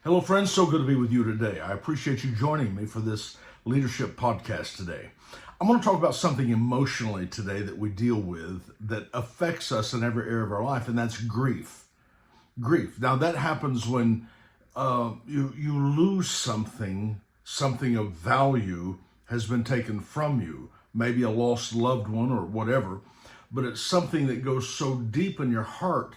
Hello, friends. So good to be with you today. I appreciate you joining me for this leadership podcast today. I'm going to talk about something emotionally today that we deal with that affects us in every area of our life, and that's grief. Grief. Now, that happens when you lose something of value has been taken from you, maybe a lost loved one or whatever, but it's something that goes so deep in your heart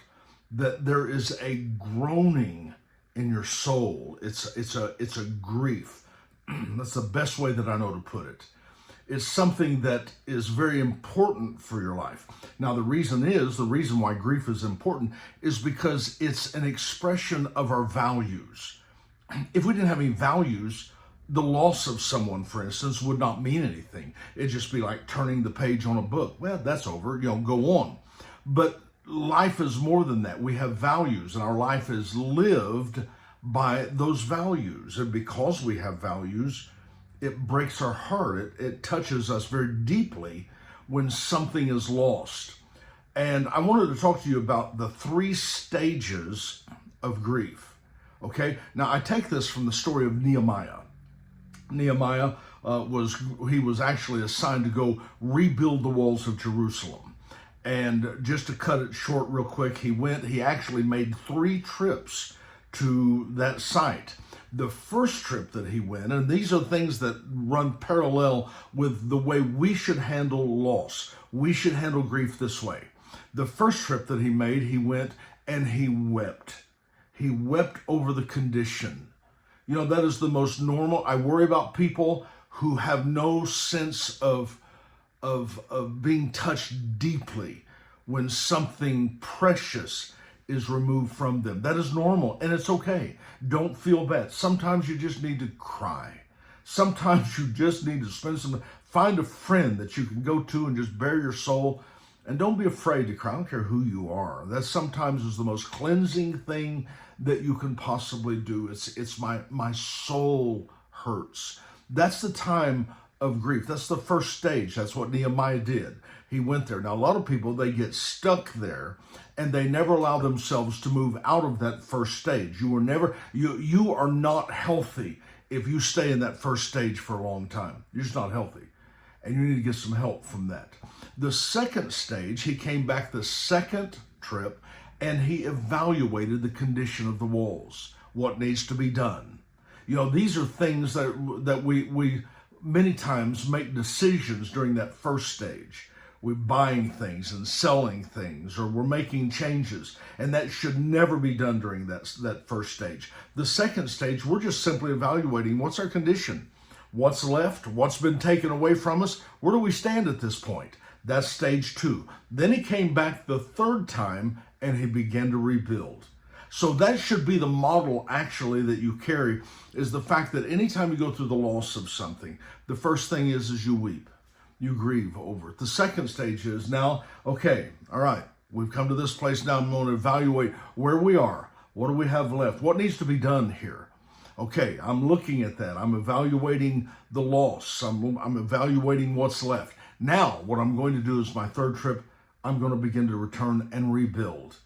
that there is a groaning in your soul. It's a grief. That's the best way that I know to put it. It's something that is very important for your life. Now, the reason why grief is important is because it's an expression of our values. If we didn't have any values, the loss of someone, for instance, would not mean anything. It'd just be like turning the page on a book. Well, that's over, go on. But life is more than that. We have values, and our life is lived by those values. And because we have values, it breaks our heart. It touches us very deeply when something is lost. And I wanted to talk to you about the 3 stages of grief. Okay? Now, I take this from the story of Nehemiah. Nehemiah was actually assigned to go rebuild the walls of Jerusalem. And just to cut it short real quick, he actually made 3 trips to that site. The first trip that he went, and these are things that run parallel with the way we should handle loss. We should handle grief this way. The first trip that he made, he went and he wept. He wept over the condition. That is the most normal. I worry about people who have no sense of being touched deeply when something precious is removed from them. That is normal, and it's okay. Don't feel bad. Sometimes you just need to cry. Sometimes you just need to find a friend that you can go to and just bare your soul, and don't be afraid to cry. I don't care who you are. That sometimes is the most cleansing thing that you can possibly do. It's my soul hurts. That's the time of grief. That's the first stage. That's what Nehemiah did. He went there. Now, a lot of people, they get stuck there and they never allow themselves to move out of that first stage. You are not healthy if you stay in that first stage for a long time. You're just not healthy. And you need to get some help from that. The second stage, he came back the second trip and he evaluated the condition of the walls, what needs to be done. These are things that we many times make decisions during that first stage. We're buying things and selling things, or we're making changes, and that should never be done during that first stage. The second stage, we're just simply evaluating what's our condition, what's left, what's been taken away from us, where do we stand at this point? That's stage 2. Then he came back the third time and he began to rebuild. So that should be the model actually that you carry, is the fact that anytime you go through the loss of something, the first thing is you weep. You grieve over it. The second stage is now, okay, all right, we've come to this place now. I'm going to evaluate where we are. What do we have left? What needs to be done here? Okay, I'm looking at that. I'm evaluating the loss. I'm evaluating what's left. Now, what I'm going to do is my third trip, I'm going to begin to return and rebuild.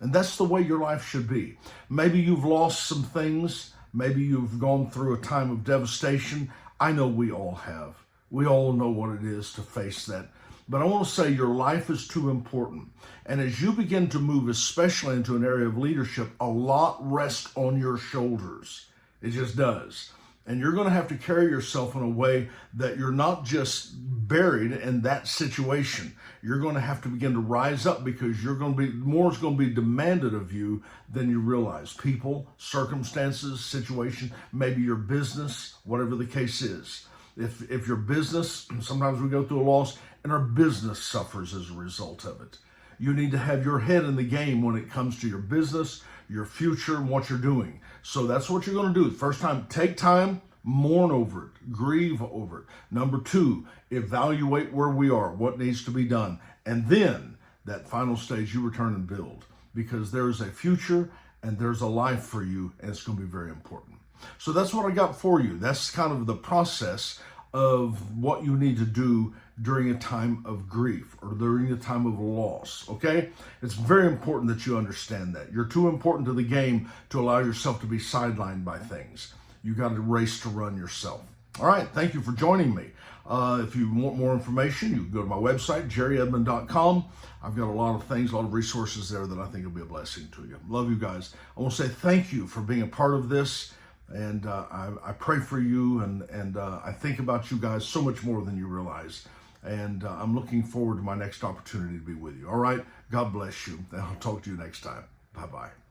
And that's the way your life should be. Maybe you've lost some things. Maybe you've gone through a time of devastation. I know we all have. We all know what it is to face that. But I want to say your life is too important. And as you begin to move, especially into an area of leadership, a lot rests on your shoulders. It just does. And you're going to have to carry yourself in a way that you're not just buried in that situation. You're going to have to begin to rise up, because more is going to be demanded of you than you realize. People, circumstances, situation, maybe your business, whatever the case is. If your business, sometimes we go through a loss and our business suffers as a result of it. You need to have your head in the game when it comes to your business, your future, and what you're doing. So that's what you're going to do. First time, take time, mourn over it, grieve over it. Number 2, evaluate where we are, what needs to be done. And then that final stage, you return and build, because there's a future and there's a life for you, and it's going to be very important. So that's what I got for you. That's kind of the process of what you need to do during a time of grief or during a time of loss, okay? It's very important that you understand that. You're too important to the game to allow yourself to be sidelined by things. You got a race to run yourself. All right, thank you for joining me. If you want more information, you can go to my website, jerryedmond.com. I've got a lot of things, a lot of resources there that I think will be a blessing to you. Love you guys. I want to say thank you for being a part of this. And I pray for you, and I think about you guys so much more than you realize. And I'm looking forward to my next opportunity to be with you. All right? God bless you. And I'll talk to you next time. Bye-bye.